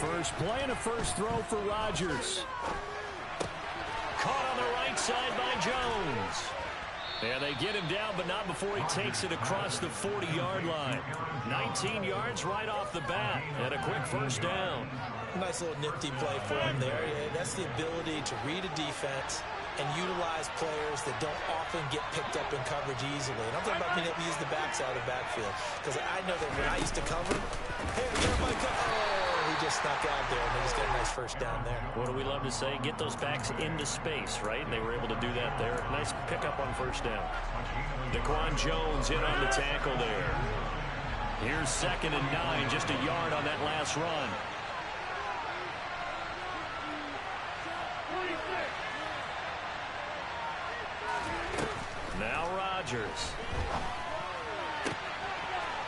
First play and a first throw for Rodgers. Caught on the right side by Jones. And they get him down, but not before he takes it across the 40-yard line. 19 yards right off the bat, and a quick first down. Nice little nifty play for him there. Yeah, that's the ability to read a defense and utilize players that don't often get picked up in coverage easily. And I'm talking about being able to use the backside of the backfield. Because I know that when I used to cover, hey, he just snuck out there, and they just got a nice first down there. What do we love to say? Get those backs into space, right? And they were able to do that there. Nice pickup on first down. Daquan Jones in on the tackle there. Here's 2nd and 9, just a yard on that last run. Now Rodgers.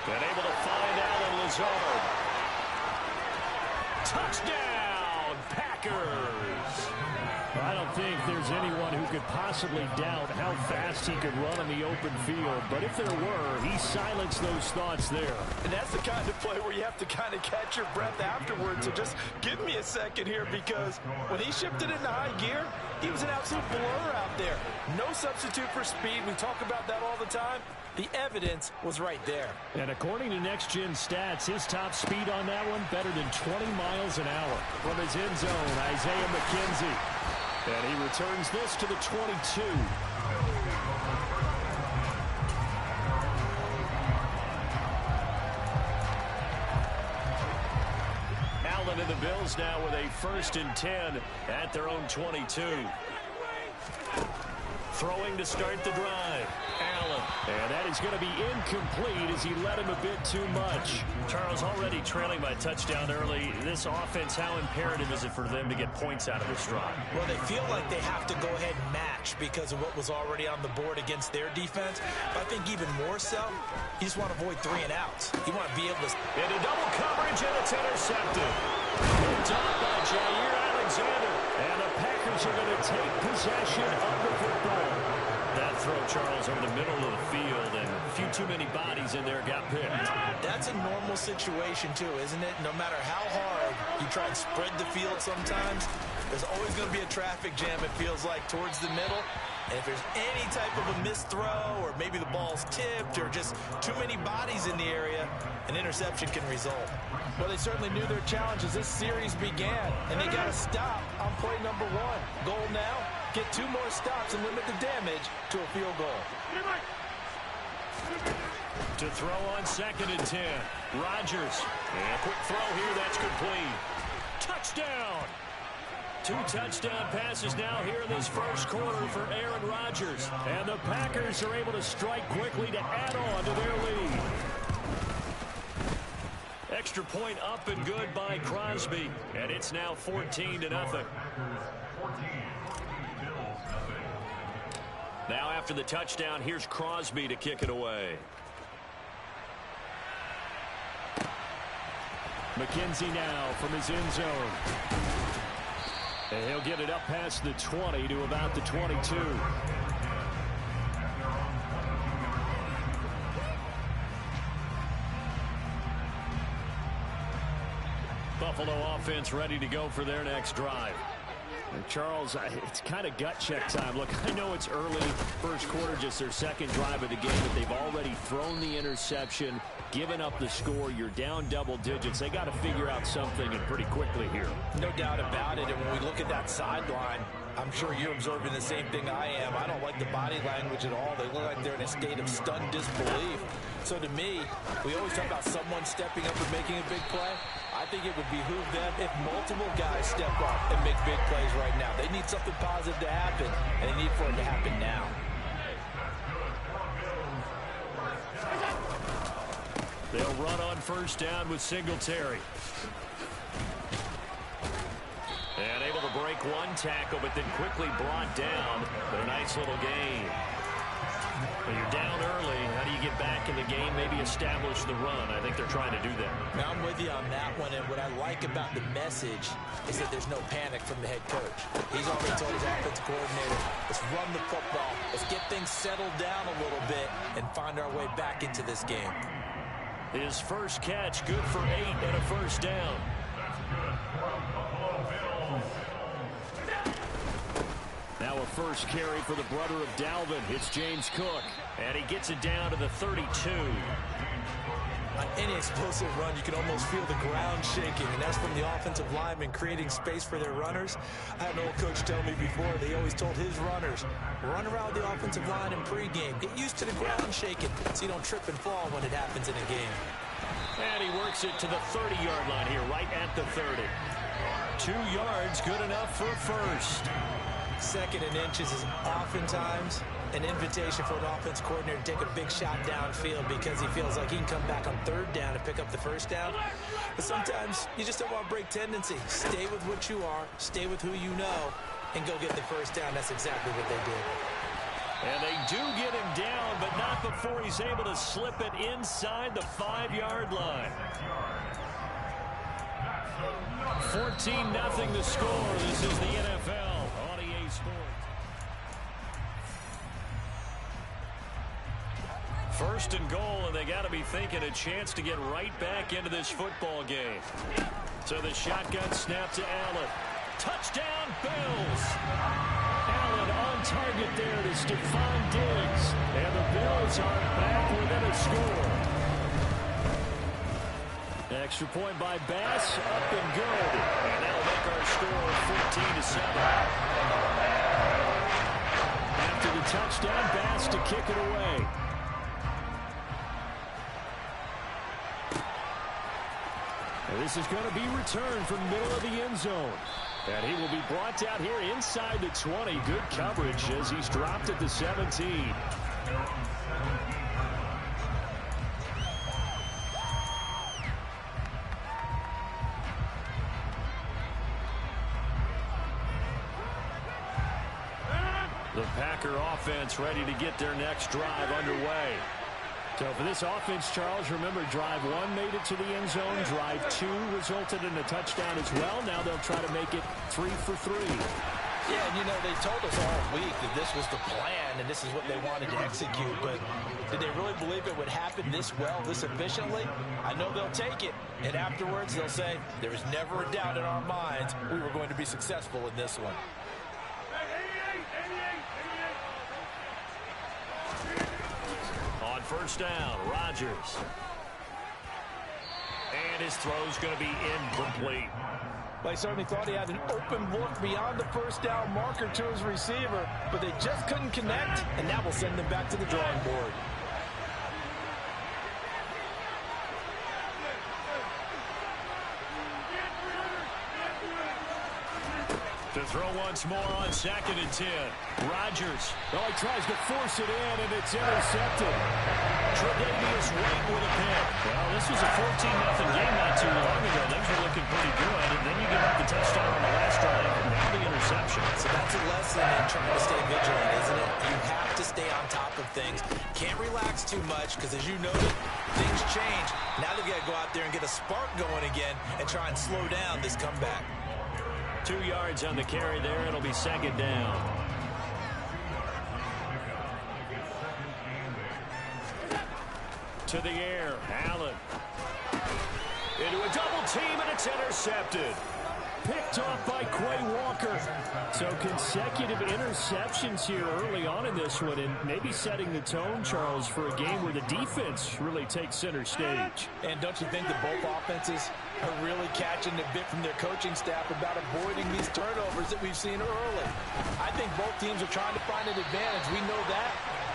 Been able to find Allen Lazard. Touchdown, Packers! I don't think there's anyone who could possibly doubt how fast he could run on the open field. But if there were, he silenced those thoughts there. And that's the kind of play where you have to kind of catch your breath afterwards. So just give me a second here, because when he shifted into high gear, he was an absolute blur out there. No substitute for speed. We talk about that all the time. The evidence was right there. And according to Next Gen Stats, his top speed on that one, better than 20 miles an hour. From his end zone, Isaiah McKenzie. And he returns this to the 22. Allen and the Bills now with a 1st and 10 at their own 22. Throwing to start the drive. Allen. And that is going to be incomplete as he led him a bit too much. Charles, already trailing by a touchdown early. This offense, how imperative is it for them to get points out of this drive? Well, they feel like they have to go ahead and match because of what was already on the board against their defense. But I think even more so, you just want to avoid 3 and outs. You want to be able to... Into double coverage, and it's intercepted. Picked off by Jair Alexander. And the Packers are going to take possession of the football. That throw, Charles, over the middle of the field, and a few too many bodies in there got picked. That's a normal situation, too, isn't it? No matter how hard you try and spread the field sometimes, there's always going to be a traffic jam, it feels like, towards the middle. And if there's any type of a missed throw, or maybe the ball's tipped, or just too many bodies in the area, an interception can result. Well, they certainly knew their challenge as this series began, and they got to stop on play number 1. Goal now, get 2 more stops and limit the damage to a field goal. To throw on 2nd and 10. Rodgers. And a quick throw here, that's complete. Touchdown! 2 touchdown passes now here in this first quarter for Aaron Rodgers. And the Packers are able to strike quickly to add on to their lead. Extra point up and good by Crosby. And it's now 14-0. Now after the touchdown, here's Crosby to kick it away. McKenzie now from his end zone. And he'll get it up past the 20 to about the 22. Buffalo offense ready to go for their next drive. And Charles, it's kind of gut check time. Look, I know it's early, first quarter, just their 2nd drive of the game, but they've already thrown the interception, given up the score. You're down double digits. They got to figure out something, and pretty quickly here. No doubt about it. And when we look at that sideline, I'm sure you're observing the same thing I am. I don't like the body language at all. They look like they're in a state of stunned disbelief. So to me, we always talk about someone stepping up and making a big play. I think it would behoove them if multiple guys step up and make big plays right now. They need something positive to happen, and they need for it to happen now. They'll run on first down with Singletary. And able to break 1 tackle, but then quickly brought down. But a nice little gain. When you're down early, how do you get back in the game, maybe establish the run? I think they're trying to do that. Now, I'm with you on that one, and what I like about the message is that there's no panic from the head coach. He's already told his offensive coordinator, let's run the football, let's get things settled down a little bit, and find our way back into this game. His first catch, good for 8 and a first down. Now a first carry for the brother of Dalvin. It's James Cook. And he gets it down to the 32. On any explosive run, you can almost feel the ground shaking, and that's from the offensive linemen creating space for their runners. I had an old coach tell me before, they always told his runners, run around the offensive line in pregame. Get used to the ground shaking so you don't trip and fall when it happens in a game. And he works it to the 30-yard line here, right at the 30. 2 yards, good enough for first. Second and inches is oftentimes an invitation for an offense coordinator to take a big shot downfield because he feels like he can come back on third down and pick up the first down. But sometimes you just don't want to break tendency. Stay with what you are, stay with who you know, and go get the first down. That's exactly what they did. And they do get him down, but not before he's able to slip it inside the 5-yard line. 14-0 the score. This is the NFL on EA Sports. First and goal, and they got to be thinking a chance to get right back into this football game. So the shotgun snap to Allen. Touchdown, Bills. Allen on target there to Stephon Diggs. And the Bills are back within a score. Extra point by Bass, up and good. And that'll make our score 14-7. After the touchdown, Bass to kick it away. And this is going to be returned from the middle of the end zone. And he will be brought down here inside the 20. Good coverage as he's dropped at the 17. The Packer offense ready to get their next drive underway. So for this offense, Charles, remember, drive 1 made it to the end zone. Drive 2 resulted in a touchdown as well. Now they'll try to make it 3 for 3. Yeah, and you know, they told us all week that this was the plan and this is what they wanted to execute. But did they really believe it would happen this well, this efficiently? I know they'll take it. And afterwards, they'll say, there was never a doubt in our minds we were going to be successful in this one. First down, Rodgers. And his throw's going to be incomplete. Well, he certainly thought he had an open look beyond the first down marker to his receiver, but they just couldn't connect, and that will send them back to the drawing board. To throw once more on 2nd and 10. Rodgers. Oh, he tries to force it in, and it's intercepted. Tre'Davious White with a pick. Well, this was a 14-0 game not too long ago. Things were looking pretty good, and then you give up the touchdown on the last drive, and now the interception. So that's a lesson in trying to stay vigilant, isn't it? You have to stay on top of things. Can't relax too much, because as you noted, things change. Now they've got to go out there and get a spark going again and try and slow down this comeback. 2 yards on the carry there. It'll be 2nd down. To the air, Allen. Into a double team, and it's intercepted. Picked off by Quay Walker. So consecutive interceptions here early on in this one, and maybe setting the tone, Charles, for a game where the defense really takes center stage. And don't you think that both offenses are really catching the bit from their coaching staff about avoiding these turnovers that we've seen early? I think both teams are trying to find an advantage. We know that.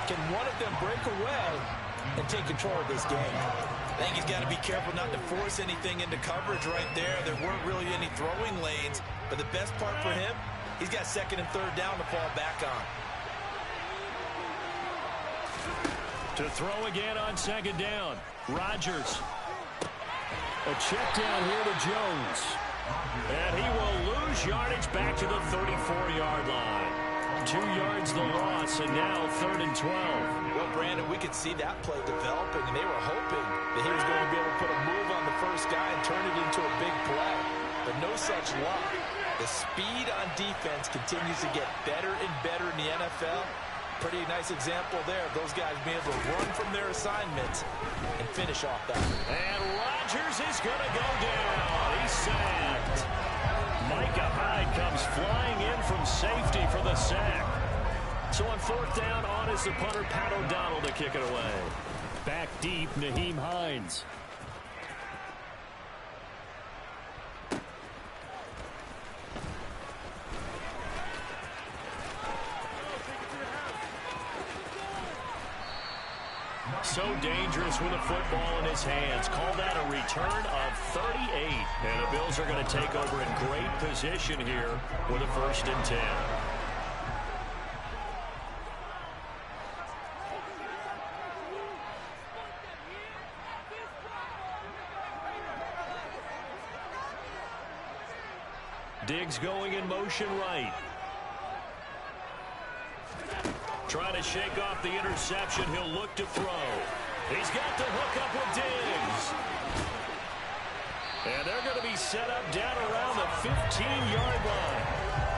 Can one of them break away and take control of this game? I think he's got to be careful not to force anything into coverage right there. There weren't really any throwing lanes, but the best part for him, he's got 2nd and 3rd down to fall back on. To throw again on 2nd down, Rodgers. A check down here to Jones. And he will lose yardage back to the 34-yard line. 2 yards the loss, and now 3rd and 12. Well, Brandon, we could see that play developing, and they were hoping that he was going to be able to put a move on the first guy and turn it into a big play. But no such luck. The speed on defense continues to get better and better in the NFL. Pretty nice example there of those guys being able to run from their assignments and finish off that. And Rodgers is going to go down. He's sacked. Micah Hyde comes flying in from safety for the sack. So on fourth down, on is the punter, Pat O'Donnell, to kick it away. Back deep, Nyheim Hines. So dangerous with a football in his hands. Call that a return of 38. And the Bills are going to take over in great position here with a 1st and 10. Diggs going in motion right. Trying to shake off the interception. He'll look to throw. He's got the hook up with Diggs. And they're going to be set up down around the 15-yard line.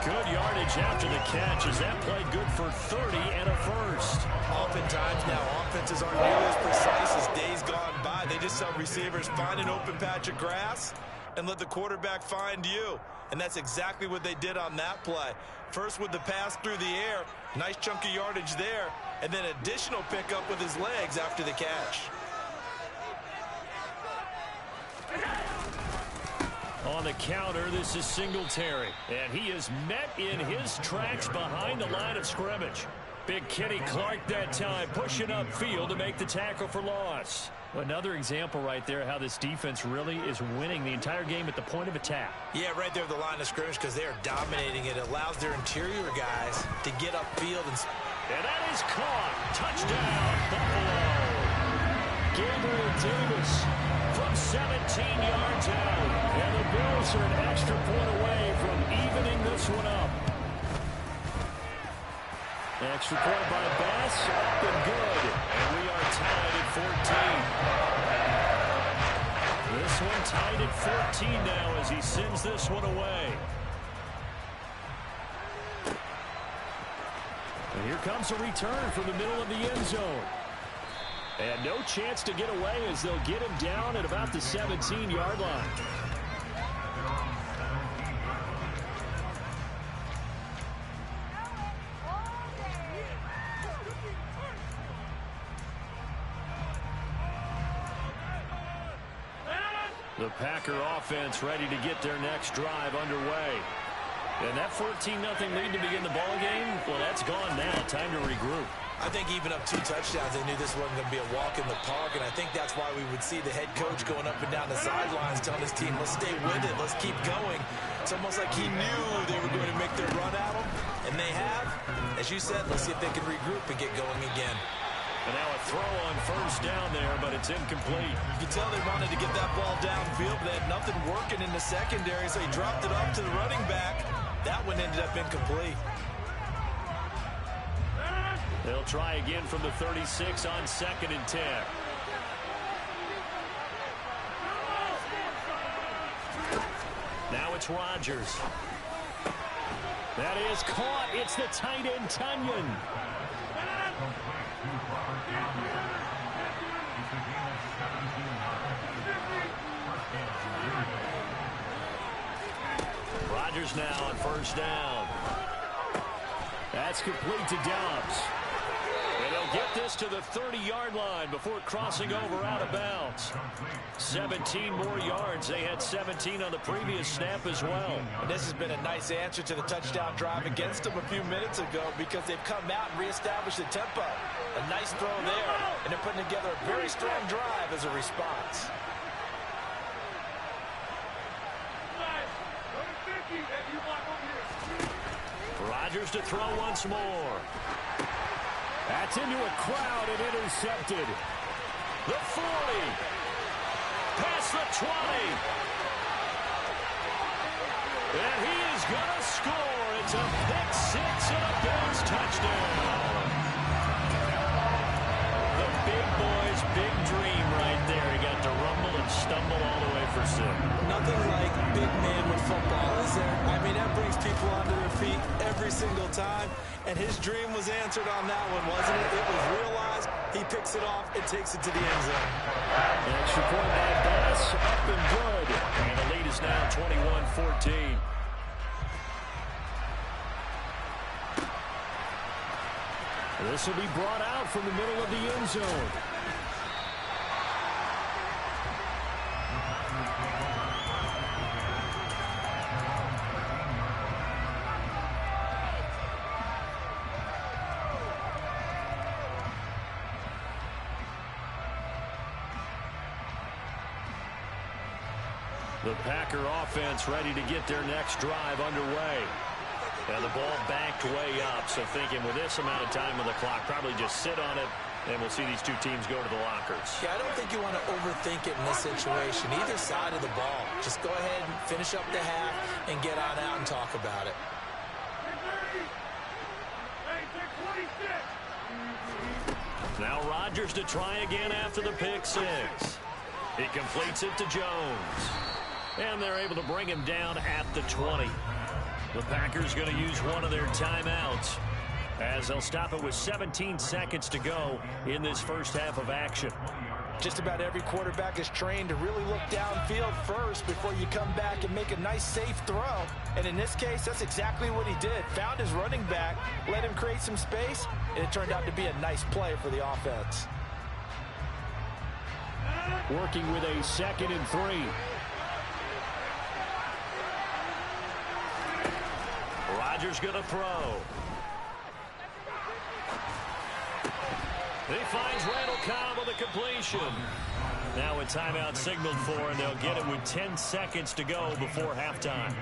Good yardage after the catch as that played good for 30 and a 1st. Oftentimes now, offenses aren't nearly as precise as days gone by. They just tell receivers, find an open patch of grass and let the quarterback find you. And that's exactly what they did on that play. First with the pass through the air, nice chunk of yardage there, and then additional pickup with his legs after the catch. On the counter, this is Singletary, and he is met in his tracks behind the line of scrimmage. Big Kenny Clark that time, pushing upfield to make the tackle for loss. Another example right there how this defense really is winning the entire game at the point of attack. Yeah, right there at the line of scrimmage because they are dominating it. It allows their interior guys to get upfield. And that is caught. Touchdown, Buffalo. Gabriel Davis from 17 yards out. And the Bills are an extra point away from evening this one up. Extra point by Bass, up and good. And we are tied at 14. This one tied at 14 now as he sends this one away. And here comes a return from the middle of the end zone. And no chance to get away as they'll get him down at about the 17-yard line. The Packer offense ready to get their next drive underway. And that 14-0 lead to begin the ball game, well, that's gone now. Time to regroup. I think even up 2 touchdowns, they knew this wasn't going to be a walk in the park, and I think that's why we would see the head coach going up and down the sidelines telling his team, let's stay with it, let's keep going. It's almost like he knew they were going to make their run at him, and they have. As you said, let's see if they can regroup and get going again. And now a throw on first down there, but it's incomplete. You can tell they wanted to get that ball downfield, but they had nothing working in the secondary, so he dropped it off to the running back. That one ended up incomplete. They'll try again from the 36 on 2nd and 10. Now it's Rodgers. That is caught. It's the tight end, Tunyon. Rodgers now on first down. That's complete to Dobbs. And they'll get this to the 30-yard line before crossing over out of bounds. 17 more yards. They had 17 on the previous snap as well. And this has been a nice answer to the touchdown drive against them a few minutes ago because they've come out and reestablished the tempo. A nice throw there, and they're putting together a very strong drive as a response. Rodgers to throw once more. That's into a crowd and intercepted. The 40. Past the 20. And he is going to score. It's a pick six and a Bills touchdown. The big boy's big dream right there. He got to rumble and stumble all the way for 6. Nothing like big man with football, is there? I mean, that brings people onto their feet every single time. And his dream was answered on that one, wasn't it? It was realized. He picks it off and takes it to the end zone. Extra point by Bass, up and good. And the lead is now 21-14. This will be brought out from the middle of the end zone. The Packer offense ready to get their next drive underway. And the ball backed way up, so thinking with this amount of time on the clock, probably just sit on it, and we'll see these two teams go to the lockers. Yeah, I don't think you want to overthink it in this situation. Either side of the ball. Just go ahead and finish up the half and get on out and talk about it. Now Rodgers to try again after the pick six. He completes it to Jones. And they're able to bring him down at the 20. The Packers going to use one of their timeouts as they'll stop it with 17 seconds to go in this first half of action. Just about every quarterback is trained to really look downfield first before you come back and make a nice, safe throw. And in this case, that's exactly what he did. Found his running back, let him create some space, and it turned out to be a nice play for the offense. Working with a 2nd and 3. Rodgers going to throw. He finds Randall Cobb with a completion. Now a timeout signaled for, and they'll get it with 10 seconds to go before halftime.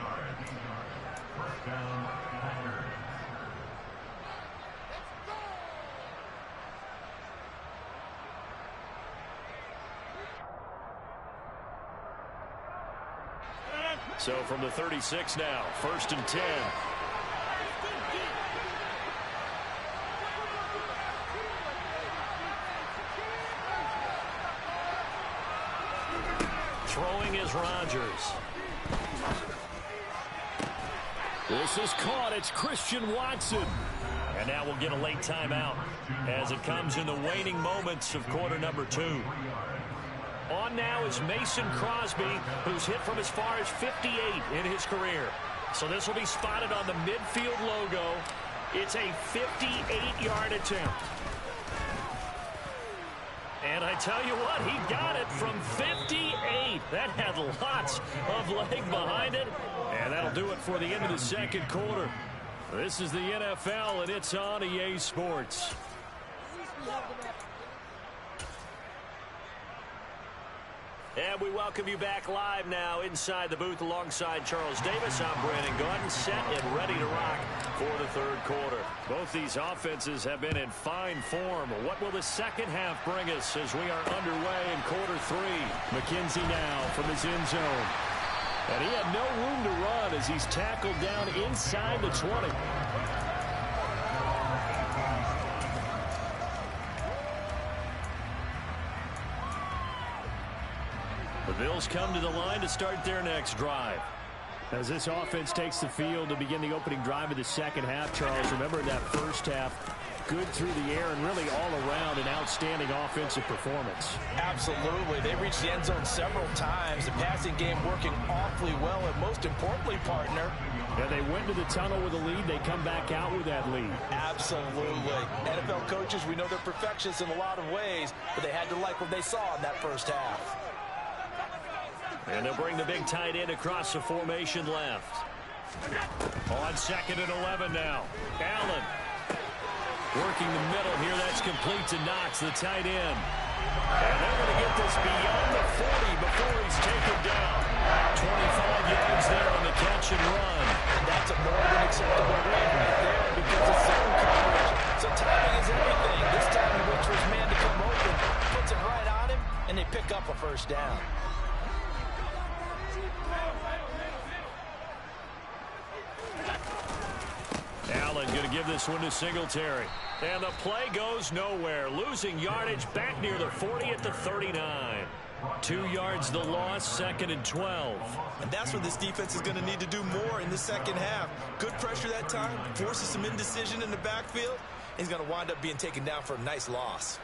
So from the 36 now, 1st and 10. Throwing is Rodgers. This is caught. It's Christian Watson. And now we'll get a late timeout as it comes in the waning moments of quarter number 2. On now is Mason Crosby, who's hit from as far as 58 in his career. So this will be spotted on the midfield logo. It's a 58-yard attempt. And I tell you what, he got it from 58. That had lots of leg behind it. And that'll do it for the end of the second quarter. This is the NFL, and it's on EA Sports. And we welcome you back live now inside the booth alongside Charles Davis. I'm Brandon Gordon, set and ready to rock for the third quarter. Both these offenses have been in fine form. What will the second half bring us as we are underway in quarter 3? McKenzie now from his end zone. And he had no room to run as he's tackled down inside the 20. The Bills come to the line to start their next drive. As this offense takes the field to begin the opening drive of the second half, Charles, remember that first half, good through the air and really all around an outstanding offensive performance. Absolutely. They reached the end zone several times. The passing game working awfully well, and most importantly, partner, yeah, they went to the tunnel with a lead. They come back out with that lead. Absolutely. NFL coaches, we know they're perfectionists in a lot of ways, but they had to like what they saw in that first half. And they'll bring the big tight end across the formation left. On 2nd and 11 now. Allen working the middle here. That's complete to Knox, the tight end. And they're going to get this beyond the 40 before he's taken down. 25 yards there on the catch and run. And that's a more than acceptable read right there because it's zone coverage. So timing is everything. This time he waits for his man to come open, puts it right on him, and they pick up a first down. Allen going to give this one to Singletary. And the play goes nowhere. Losing yardage back near the 40 at the 39. 2 yards the loss, 2nd and 12. And that's what this defense is going to need to do more in the second half. Good pressure that time, forces some indecision in the backfield. He's going to wind up being taken down for a nice loss.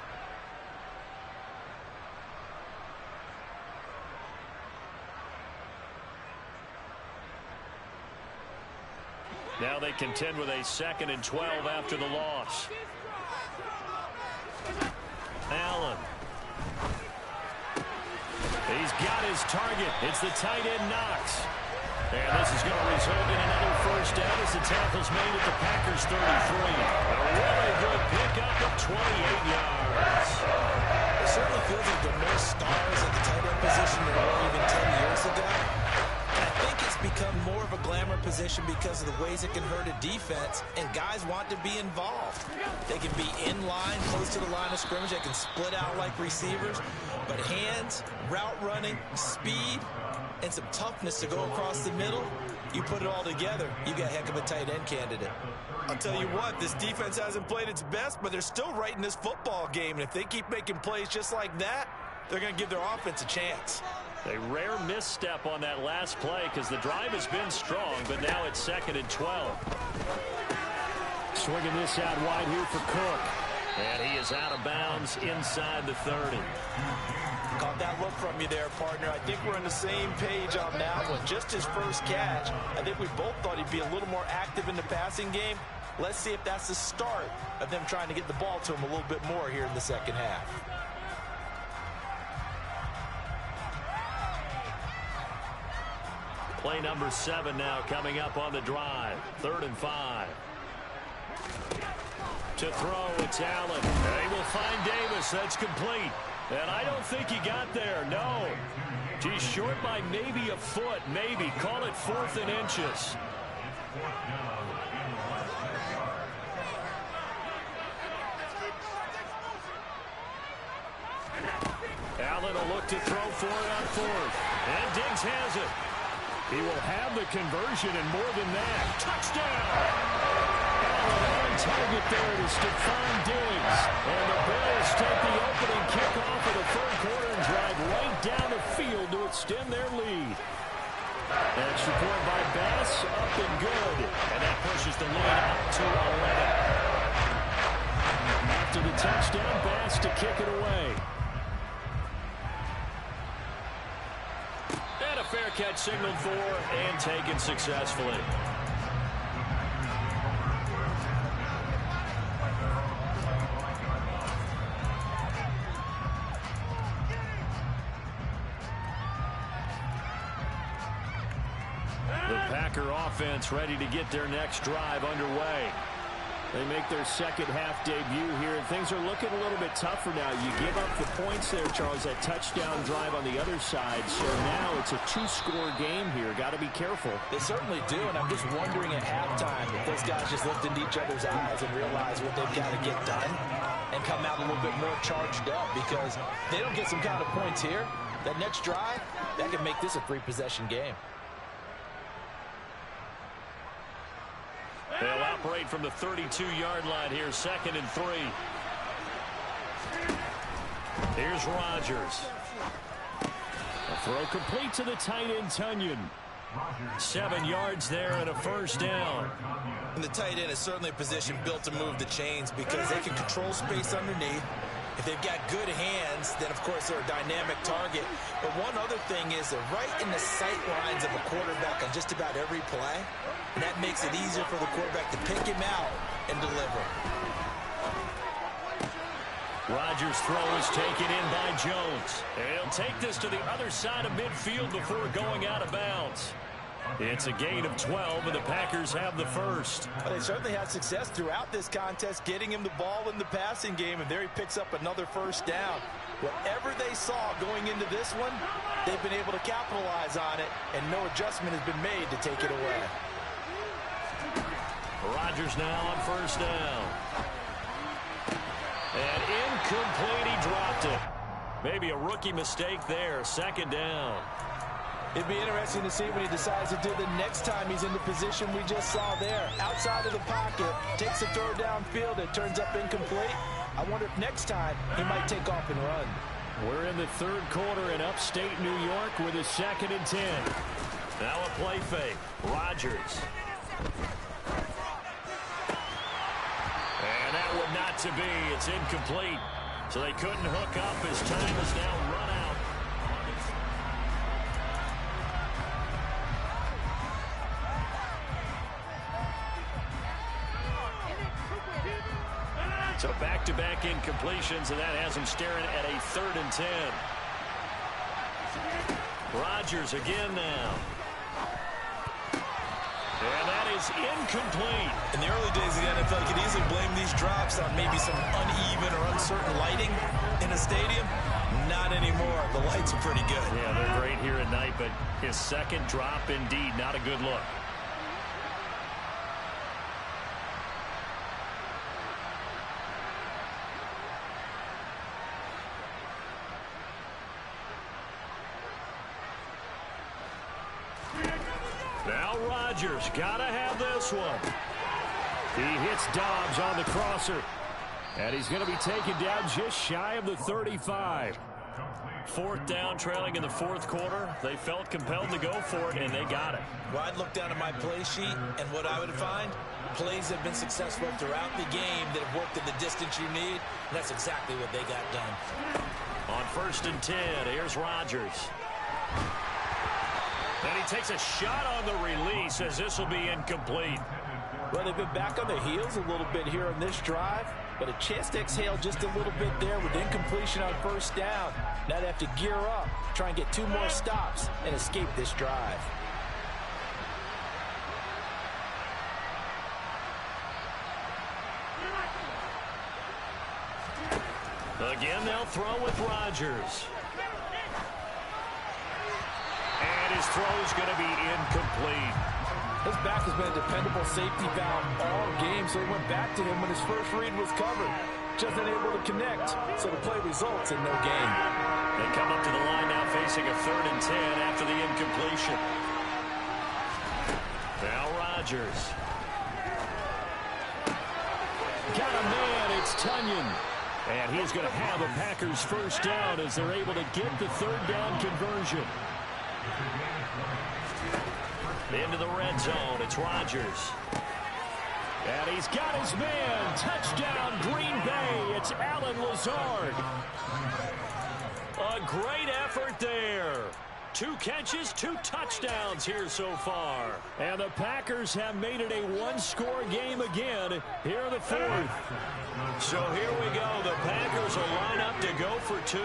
Now they contend with a 2nd and 12 after the loss. Allen. He's got his target. It's the tight end Knox. And this is going to result in another first down as the tackle's made at the Packers 33. A really good pickup of 28 yards. It certainly feels like there are more stars at the tight end position than there were even 10 years ago. I think it's become more of a glamour position because of the ways it can hurt a defense, and guys want to be involved. They can be in line, close to the line of scrimmage. They can split out like receivers. But hands, route running, speed, and some toughness to go across the middle, you put it all together, you got a heck of a tight end candidate. I'll tell you what, this defense hasn't played its best, but they're still right in this football game. And if they keep making plays just like that, they're going to give their offense a chance. A rare misstep on that last play because the drive has been strong, but now it's 2nd and 12. Swinging this out wide here for Cook. And he is out of bounds inside the 30. Caught that look from you there, partner. I think we're on the same page on that one. Just his first catch, I think we both thought he'd be a little more active in the passing game. Let's see if that's the start of them trying to get the ball to him a little bit more here in the second half. Play number 7 now coming up on the drive. 3rd and 5. To throw, it's Allen. They will find Davis. That's complete. And I don't think he got there. No. He's short by maybe a foot. Maybe. Call it 4th and inches. Allen will look to throw for it on 4th. And Diggs has it. He will have the conversion and more than that. Touchdown! Allen on target there to Stephon Diggs. And the Bills take the opening kickoff of the 3rd quarter and drive right down the field to extend their lead. Extra point by Bass, up and good. And that pushes the lead up to 11. After the touchdown, Bass to kick it away. And a fair catch signaled for and taken successfully. The Packer offense ready to get their next drive underway. They make their second half debut here, and things are looking a little bit tougher now. You give up the points there, Charles, that touchdown drive on the other side. So now it's a 2-score game here. Got to be careful. They certainly do, and I'm just wondering at halftime if those guys just looked into each other's eyes and realized what they've got to get done and come out a little bit more charged up, because they don't get some kind of points here. That next drive, that can make this a 3-possession game. They'll operate from the 32-yard line here, 2nd and 3. Here's Rodgers. A throw complete to the tight end, Tunyon. 7 yards there and a first down. And the tight end is certainly a position built to move the chains because they can control space underneath. If they've got good hands, then, of course, they're a dynamic target. But one other thing is they're right in the sight lines of a quarterback on just about every play. And that makes it easier for the quarterback to pick him out and deliver. Rodgers' throw is taken in by Jones. And he'll take this to the other side of midfield before going out of bounds. It's a gain of 12, and the Packers have the first. Well, they certainly had success throughout this contest getting him the ball in the passing game, and there he picks up another first down. Whatever they saw going into this one, they've been able to capitalize on it, and no adjustment has been made to take it away. Rodgers now on first down. And incomplete, he dropped it. Maybe a rookie mistake there, 2nd down. It'd be interesting to see what he decides to do the next time he's in the position we just saw there. Outside of the pocket, takes a throw downfield, it turns up incomplete. I wonder if next time he might take off and run. We're in the 3rd quarter in upstate New York with a 2nd and 10. Now a play fake. Rodgers. And that would not to be. It's incomplete. So they couldn't hook up. His time is now run out. So back-to-back incompletions, and that has him staring at a 3rd and 10. Rodgers again now. And that is incomplete. In the early days of the NFL, you could easily blame these drops on maybe some uneven or uncertain lighting in a stadium. Not anymore. The lights are pretty good. Yeah, they're great here at night, but his second drop, indeed, not a good look. Now Rodgers, gotta have this one. He hits Dobbs on the crosser. And he's going to be taken down just shy of the 35. 4th down, trailing in the 4th quarter. They felt compelled to go for it, and they got it. Well, I'd look down at my play sheet, and what I would find, plays have been successful throughout the game that have worked at the distance you need, and that's exactly what they got done. On 1st and 10, here's Rodgers. And he takes a shot on the release as this will be incomplete. Well, they've been back on their heels a little bit here on this drive, but a chance to exhale just a little bit there with incompletion on 1st down. Now they have to gear up, try and get 2 more stops, and escape this drive. Again, they'll throw with Rodgers. And his throw's going to be incomplete. His back has been a dependable safety valve all game, so he went back to him when his first read was covered. Just unable to connect, so the play results in no gain. They come up to the line now facing a 3rd and 10 after the incompletion. Now Rodgers. Got a man, it's Tunyon. And he's going to have a Packers 1st down as they're able to get the 3rd down conversion. Into the red zone, it's Rodgers. And he's got his man. Touchdown, Green Bay. It's Allen Lazard. A great effort there. 2 catches, 2 touchdowns here so far. And the Packers have made it a 1-score game again here in the 4th. So here we go. The Packers will line up to go for 2.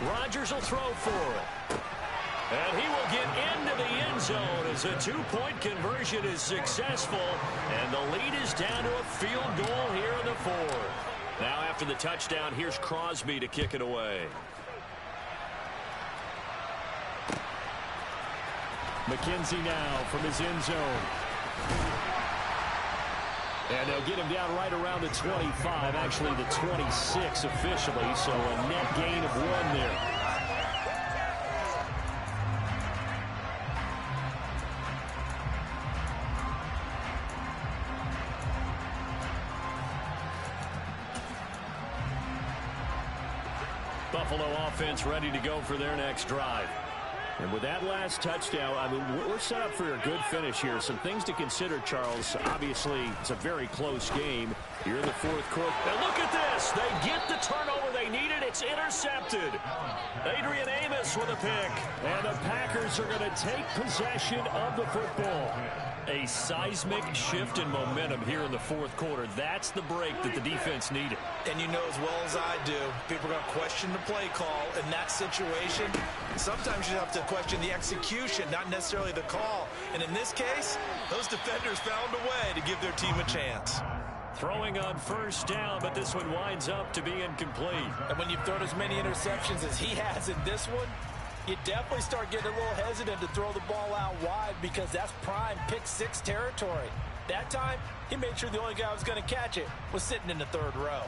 Rodgers will throw for it. And he will get into the end zone as a 2-point conversion is successful. And the lead is down to a field goal here in the 4th. Now after the touchdown, here's Crosby to kick it away. McKenzie now from his end zone. And they'll get him down right around the 25, actually the 26 officially, so a net gain of 1 there. Buffalo offense ready to go for their next drive. And with that last touchdown, I mean, we're set up for a good finish here. Some things to consider, Charles. Obviously, it's a very close game here in the 4th quarter. And look at this. They get the turnover they needed. It's intercepted. Adrian Amos with a pick. And the Packers are going to take possession of the football. A seismic shift in momentum here in the 4th quarter. That's the break that the defense needed. And you know as well as I do, people are going to question the play call in that situation. Sometimes you have to question the execution, not necessarily the call. And in this case, those defenders found a way to give their team a chance. Throwing on 1st down, but this one winds up to be incomplete. And when you've thrown as many interceptions as he has in this one, you definitely start getting a little hesitant to throw the ball out wide because that's prime pick 6 territory. That time, he made sure the only guy who was going to catch it was sitting in the 3rd row.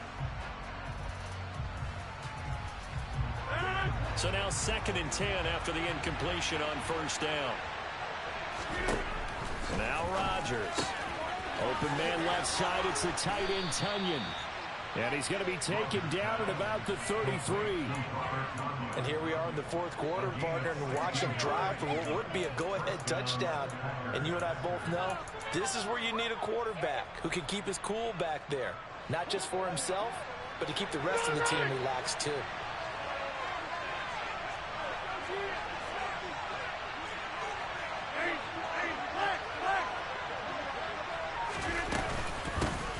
So now 2nd and 10 after the incompletion on 1st down. Now Rodgers. Open man left side. It's the tight end Tunyon. And he's going to be taken down at about the 33. And here we are in the 4th quarter, partner, and watch him drive for what would be a go-ahead touchdown. And you and I both know this is where you need a quarterback who can keep his cool back there. Not just for himself, but to keep the rest of the team relaxed too.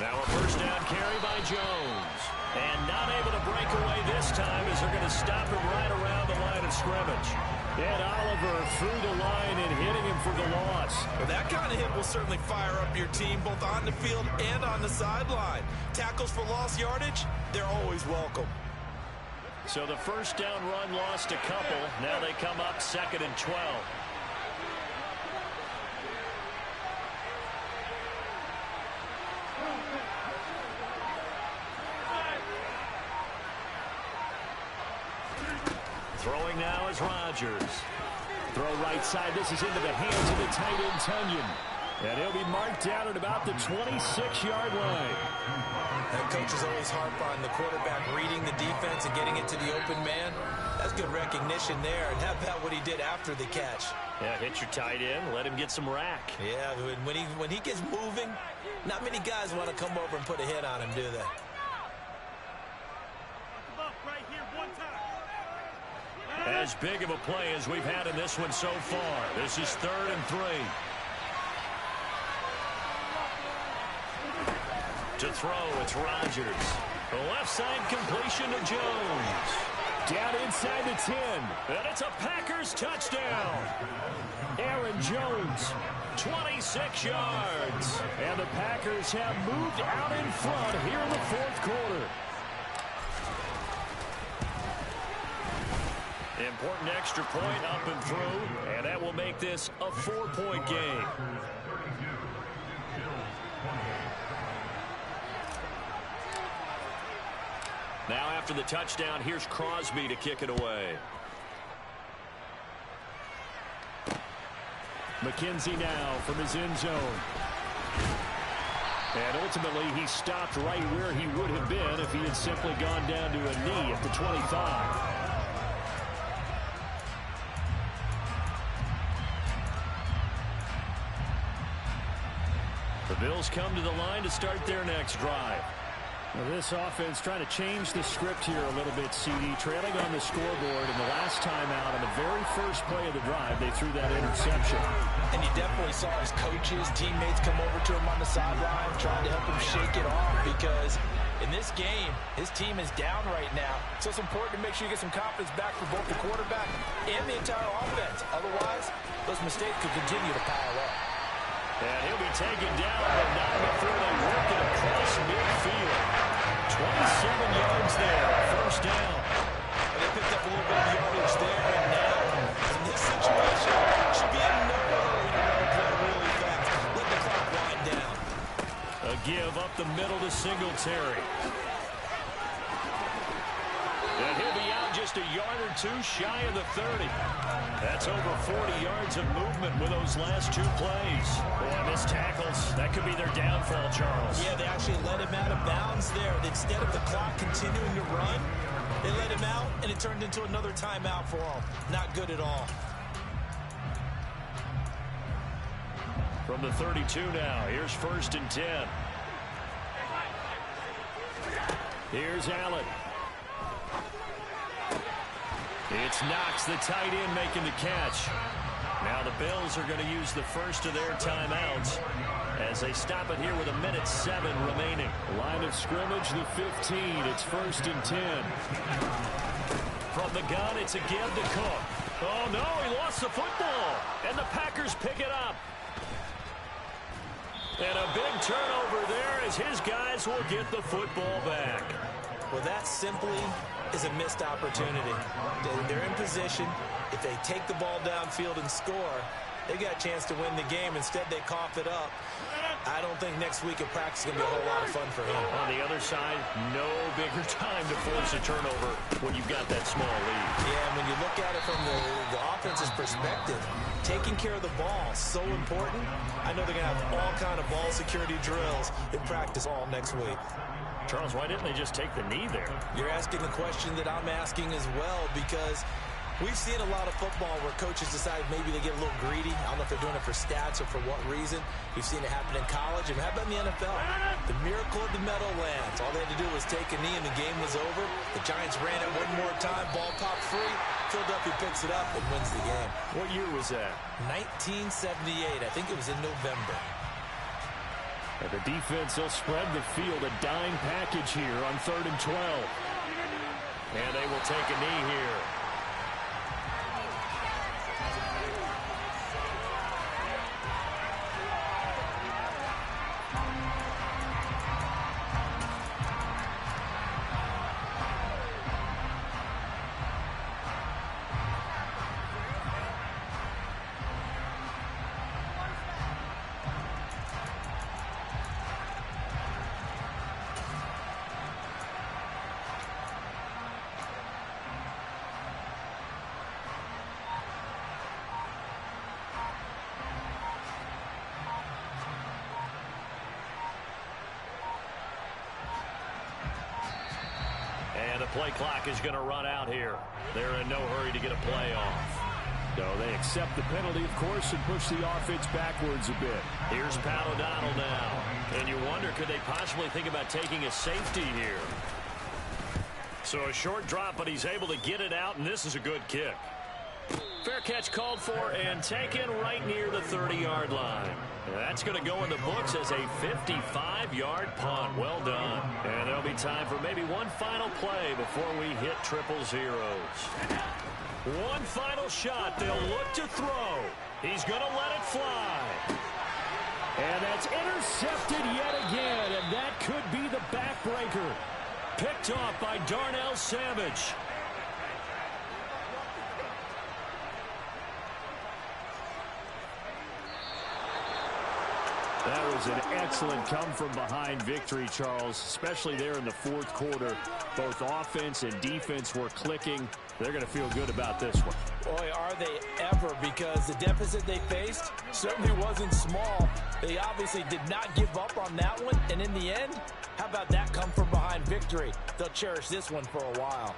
Now a 1st down carry carry by Jones. And not able to break away this time as they're going to stop him right around the line of scrimmage. And Oliver through the line and hitting him for the loss. Well, that kind of hit will certainly fire up your team both on the field and on the sideline. Tackles for lost yardage, they're always welcome. So the first down run lost a couple. Now they come up 2nd and 12. Throwing now is Rodgers. Throw right side. This is into the hands of the tight end, Tunyon. And he'll be marked down at about the 26-yard line. That coaches always harp on the quarterback reading the defense and getting it to the open man. That's good recognition there. And how about what he did after the catch? Yeah, hit your tight end. Let him get some rack. Yeah, when he gets moving, not many guys want to come over and put a hit on him, do they? As big of a play as we've had in this one so far. This is 3rd and 3. To throw, it's Rodgers. The left side completion to Jones. Down inside the 10. And it's a Packers touchdown. Aaron Jones, 26 yards. And the Packers have moved out in front here in the 4th quarter. Important extra point up and through, and that will make this a 4-point game. Now after the touchdown, here's Crosby to kick it away. McKenzie now from his end zone. And ultimately, he stopped right where he would have been if he had simply gone down to a knee at the 25. The Bills come to the line to start their next drive. Well, this offense trying to change the script here a little bit, CD. Trailing on the scoreboard, and the last time out on the very first play of the drive, they threw that interception. And you definitely saw his coaches, teammates come over to him on the sideline trying to help him shake it off because in this game, his team is down right now. So it's important to make sure you get some confidence back for both the quarterback and the entire offense. Otherwise, those mistakes could continue to pile up. And he'll be taken down, but not before they work it across midfield. 27 yards there, first down. And they picked up a little bit of yardage there, and now, in this situation, should be in no hurry to run the play really fast. Let the clock wind down. A give up the middle to Singletary. And he'll be out just a yard or two shy of the 30. That's over 40 yards of movement with those last 2 plays. Boy, missed tackles. That could be their downfall, Charles. Yeah, they actually let him out of bounds there. Instead of the clock continuing to run, they let him out, and it turned into another timeout for him. Not good at all. From the 32 now, here's 1st and 10. Here's Allen. It's Knox, the tight end, making the catch. Now the Bills are going to use the first of their timeouts as they stop it here with 1:07 remaining. Line of scrimmage, the 15. It's 1st and 10. From the gun, it's a give to Cook. Oh, no, he lost the football. And the Packers pick it up. And a big turnover there as his guys will get the football back. Well, that simply is a missed opportunity. They're in position. If they take the ball downfield and score, they got a chance to win the game. Instead, they cough it up. I don't think next week at practice is going to be a whole lot of fun for him. On the other side, no bigger time to force a turnover when you've got that small lead. Yeah, and when you look at it from the offense's perspective, taking care of the ball is so important. I know they're going to have all kind of ball security drills in practice all next week. Charles, why didn't they just take the knee there? You're asking the question that I'm asking as well, because we've seen a lot of football where coaches decide maybe they get a little greedy. I don't know if they're doing it for stats or for what reason. We've seen it happen in college, and how about in the NFL? The miracle of the Meadowlands. All they had to do was take a knee, and the game was over. The Giants ran it one more time. Ball popped free. Philadelphia picks it up and wins the game. What year was that? 1978. I think it was in November. And the defense will spread the field, a dime package here on 3rd and 12. And they will take a knee here. And the play clock is going to run out here. They're in no hurry to get a play off. No, they accept the penalty, of course, and push the offense backwards a bit. Here's Pat O'Donnell now. And you wonder, could they possibly think about taking a safety here? So a short drop, but he's able to get it out, and this is a good kick. Fair catch called for and taken right near the 30-yard line. That's going to go in the books as a 55-yard punt. Well done. And there'll be time for maybe one final play before we hit triple zeros. One final shot. They'll look to throw. He's going to let it fly. And that's intercepted yet again, and that could be the backbreaker. Picked off by Darnell Savage. That was an excellent come-from-behind victory, Charles, especially there in the 4th quarter. Both offense and defense were clicking. They're going to feel good about this one. Boy, are they ever, because the deficit they faced certainly wasn't small. They obviously did not give up on that one, and in the end, how about that come-from-behind victory? They'll cherish this one for a while.